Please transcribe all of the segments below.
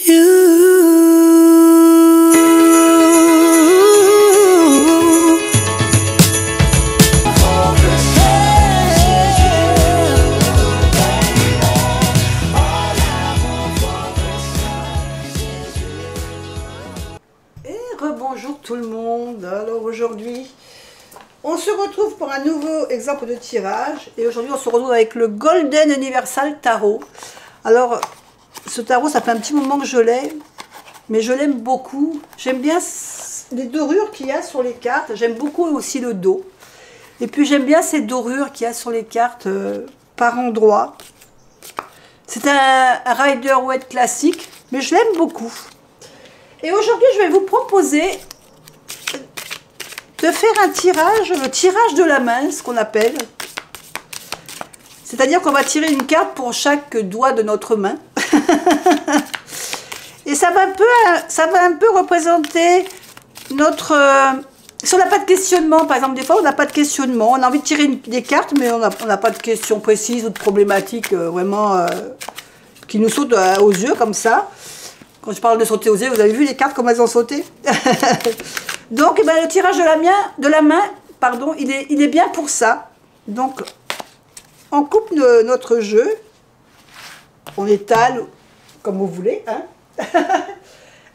Rebonjour tout le monde. Alors aujourd'hui on se retrouve pour un nouveau exemple de tirage et aujourd'hui on se retrouve avec le Golden Universal Tarot. Alors ce tarot, ça fait un petit moment que je l'ai, mais je l'aime beaucoup. J'aime bien les dorures qu'il y a sur les cartes, j'aime beaucoup aussi le dos, et puis j'aime bien ces dorures qu'il y a sur les cartes par endroits. C'est un Rider-Waite classique, mais je l'aime beaucoup. Et aujourd'hui, je vais vous proposer de faire un tirage, le tirage de la main, ce qu'on appelle. C'est-à-dire qu'on va tirer une carte pour chaque doigt de notre main. Et ça va un peu représenter notre... si on n'a pas de questionnement, par exemple, des fois on n'a pas de questionnement, on a envie de tirer des cartes, mais on n'a pas de questions précises ou de problématiques vraiment qui nous sautent aux yeux comme ça. Quand je parle de sauter aux yeux, vous avez vu les cartes, comment elles ont sauté. Donc, eh ben, le tirage de la main, pardon, il est bien pour ça. Donc, on coupe notre jeu. On étale comme vous voulez. Hein.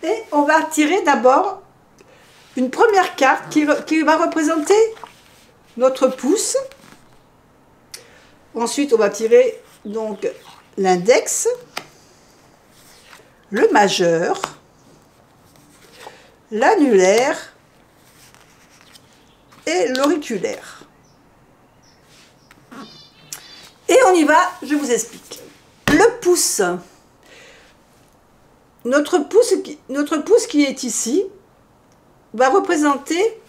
Et on va tirer d'abord une première carte qui va représenter notre pouce. Ensuite, on va tirer donc l'index, le majeur, l'annulaire et l'auriculaire. Et on y va, je vous explique. Le pouce. Notre pouce qui est ici va représenter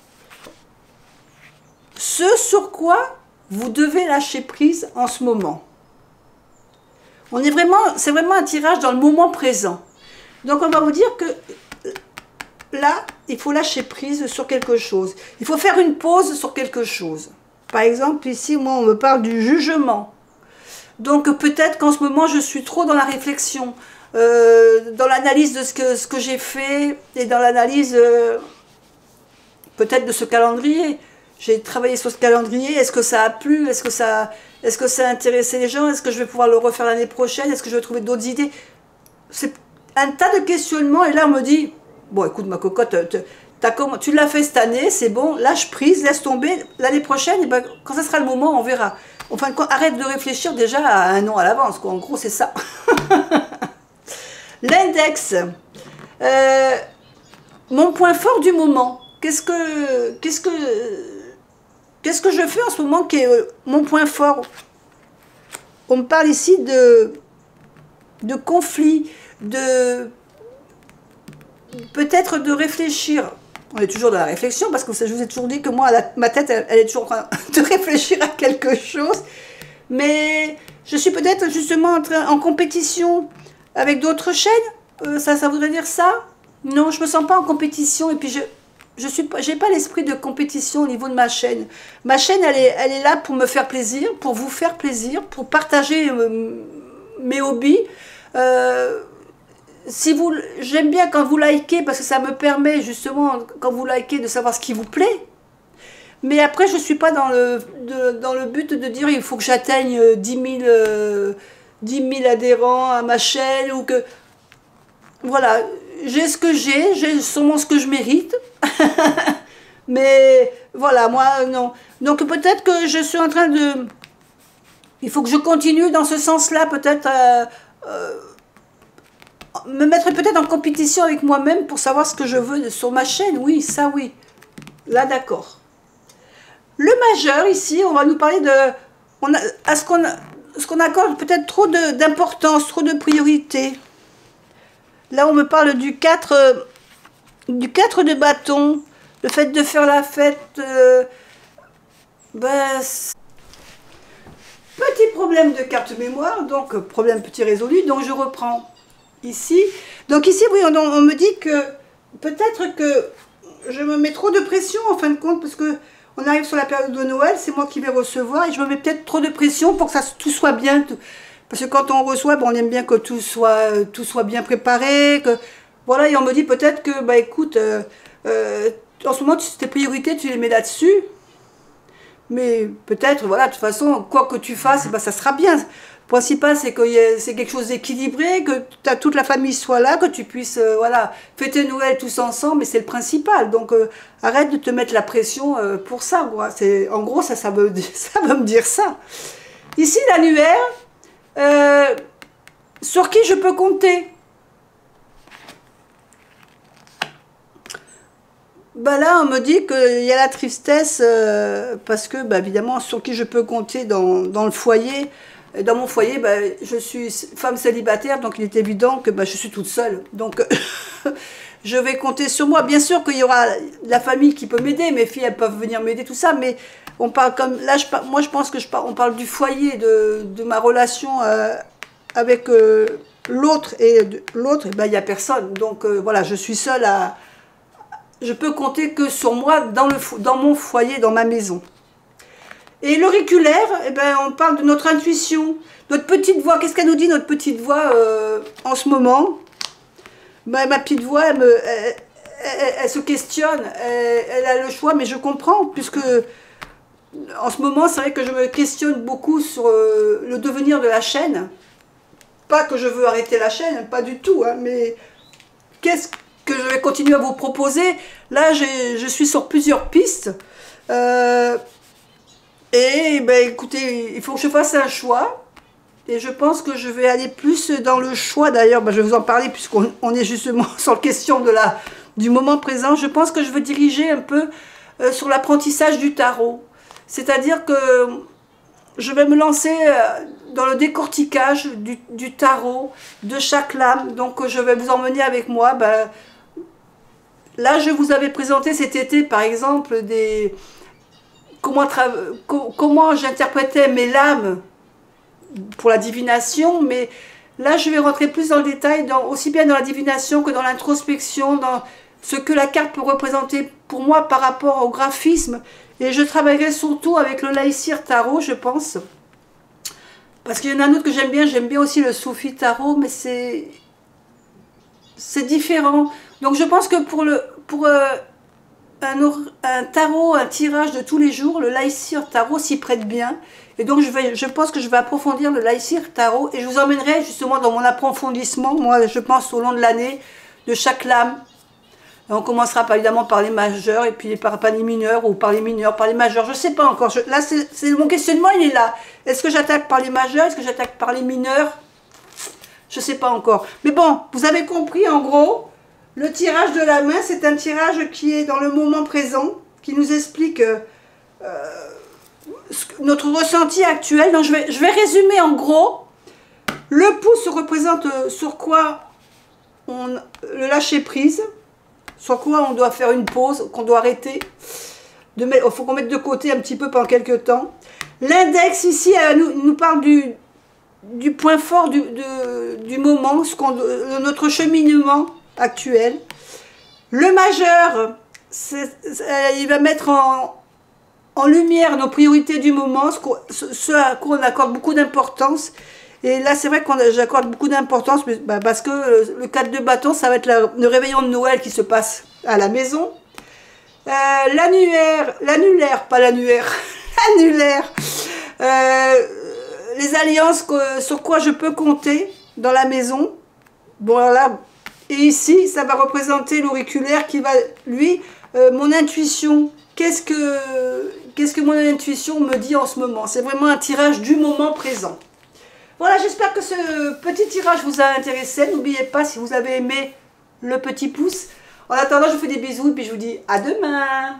ce sur quoi vous devez lâcher prise en ce moment. C'est vraiment un tirage dans le moment présent. Donc on va vous dire que là, il faut lâcher prise sur quelque chose. Il faut faire une pause sur quelque chose. Par exemple, ici, moi, on me parle du jugement. Donc peut-être qu'en ce moment, je suis trop dans la réflexion, dans l'analyse de ce que j'ai fait et dans l'analyse peut-être de ce calendrier. J'ai travaillé sur ce calendrier. Est-ce que ça a plu? Est-ce que ça a intéressé les gens? Est-ce que je vais pouvoir le refaire l'année prochaine? Est-ce que je vais trouver d'autres idées? C'est un tas de questionnements. Et là, on me dit, bon, écoute, ma cocotte, tu l'as fait cette année, c'est bon, lâche prise, laisse tomber. L'année prochaine, et ben, quand ça sera le moment, on verra. Enfin, arrête de réfléchir déjà à un an à l'avance. En gros, c'est ça. L'index. Mon point fort du moment. Qu'est-ce que je fais en ce moment qui est mon point fort? On me parle ici de conflit, peut-être de réfléchir. On est toujours dans la réflexion parce que je vous ai toujours dit que moi, ma tête, elle est toujours en train de réfléchir à quelque chose. Mais je suis peut-être justement en compétition avec d'autres chaînes. Ça voudrait dire ça? Non, je ne me sens pas en compétition et puis j'ai pas l'esprit de compétition au niveau de ma chaîne. Ma chaîne, elle est là pour me faire plaisir, pour vous faire plaisir, pour partager mes hobbies. J'aime bien quand vous likez parce que ça me permet justement, quand vous likez, de savoir ce qui vous plaît. Mais après, je ne suis pas dans le but de dire il faut que j'atteigne 10 000 adhérents à ma chaîne ou que... Voilà, j'ai ce que j'ai sûrement ce que je mérite. Mais voilà, moi, non. Donc peut-être que je suis en train de... Il faut que je continue dans ce sens-là, peut-être... me mettre peut-être en compétition avec moi-même pour savoir ce que je veux sur ma chaîne. Oui, ça oui. Là, d'accord. Le majeur, ici, on va nous parler de... ce qu'on accorde peut-être trop d'importance, trop de priorité. Là, on me parle du 4 de bâton, le fait de faire la fête. Petit problème de carte mémoire, donc problème petit résolu, donc je reprends ici. Donc ici, oui, on me dit que peut-être que je me mets trop de pression en fin de compte, parce que on arrive sur la période de Noël, c'est moi qui vais recevoir, et je me mets peut-être trop de pression pour que tout soit bien. Parce que quand on reçoit, on aime bien que tout soit bien préparé. Que, voilà, et on me dit peut-être que, bah écoute, en ce moment, tes priorités, tu les mets là-dessus. Mais peut-être, voilà, de toute façon, quoi que tu fasses, bah, ça sera bien. Le principal, c'est que c'est quelque chose d'équilibré, que toute la famille soit là, que tu puisses voilà, fêter Noël tous ensemble, mais c'est le principal. Donc, arrête de te mettre la pression pour ça. Quoi. En gros, ça veut me dire ça. Ici, l'annuaire, sur qui je peux compter? Bah là, on me dit qu'il y a la tristesse, parce que, bah, évidemment, sur qui je peux compter dans le foyer. Dans mon foyer, bah, je suis femme célibataire, donc il est évident que bah, je suis toute seule. Donc, je vais compter sur moi. Bien sûr qu'il y aura la famille qui peut m'aider, mes filles, elles peuvent venir m'aider, tout ça, mais on parle comme... Là, moi, je pense que on parle du foyer, de ma relation avec l'autre, et l'autre, bah, il n'y a personne. Donc, voilà, je suis seule à... Je peux compter que sur moi dans mon foyer, dans ma maison. Et l'auriculaire, eh ben, on parle de notre intuition, notre petite voix. Qu'est-ce qu'elle nous dit, notre petite voix, en ce moment? Ben, ma petite voix, elle se questionne, elle a le choix, mais je comprends, puisque en ce moment, c'est vrai que je me questionne beaucoup sur le devenir de la chaîne. Pas que je veux arrêter la chaîne, pas du tout, hein, mais qu'est-ce que je vais continuer à vous proposer? Là, je suis sur plusieurs pistes. Et ben, écoutez, il faut que je fasse un choix. Et je pense que je vais aller plus dans le choix. D'ailleurs, ben, je vais vous en parler puisqu'on est justement sur la question du moment présent. Je pense que je veux diriger un peu sur l'apprentissage du tarot. C'est-à-dire que je vais me lancer dans le décortiquage du tarot, de chaque lame. Donc je vais vous emmener avec moi. Ben, là, je vous avais présenté cet été, par exemple, comment j'interprétais mes lames pour la divination, mais là je vais rentrer plus dans le détail, aussi bien dans la divination que dans l'introspection, dans ce que la carte peut représenter pour moi par rapport au graphisme, et je travaillerai surtout avec le Laïcir Tarot, je pense, parce qu'il y en a un autre que j'aime bien aussi le Soufi Tarot, mais c'est différent. Donc je pense que pour un tarot, un tirage de tous les jours, le Laïcir Tarot s'y prête bien. Et donc je pense que je vais approfondir le Laïcir Tarot et je vous emmènerai justement dans mon approfondissement, moi je pense au long de l'année, de chaque lame. Et on commencera évidemment par les majeurs et puis par les mineurs, ou par les mineurs, par les majeurs, je ne sais pas encore. Là, mon questionnement, il est là. Est-ce que j'attaque par les majeurs? Est-ce que j'attaque par les mineurs? Je ne sais pas encore. Mais bon, vous avez compris en gros. Le tirage de la main, c'est un tirage qui est dans le moment présent, qui nous explique notre ressenti actuel. Donc je vais résumer en gros. Le pouce représente sur quoi le lâcher prise, sur quoi on doit faire une pause, qu'on doit arrêter. Il faut qu'on mette de côté un petit peu pendant quelques temps. L'index ici nous parle du point fort du moment, notre cheminement actuel. Le majeur, il va mettre en lumière nos priorités du moment, ce à quoi on accorde beaucoup d'importance. Et là, c'est vrai que j'accorde beaucoup d'importance, parce que le 4 de bâton, ça va être le réveillon de Noël qui se passe à la maison. L'annulaire, pas l'annuaire, l'annulaire. Les alliances sur quoi je peux compter dans la maison. Bon, alors là, et ici, ça va représenter l'auriculaire qui va, lui, mon intuition. Qu'est-ce que mon intuition me dit en ce moment? C'est vraiment un tirage du moment présent. Voilà, j'espère que ce petit tirage vous a intéressé. N'oubliez pas, si vous avez aimé, le petit pouce. En attendant, je vous fais des bisous et puis je vous dis à demain.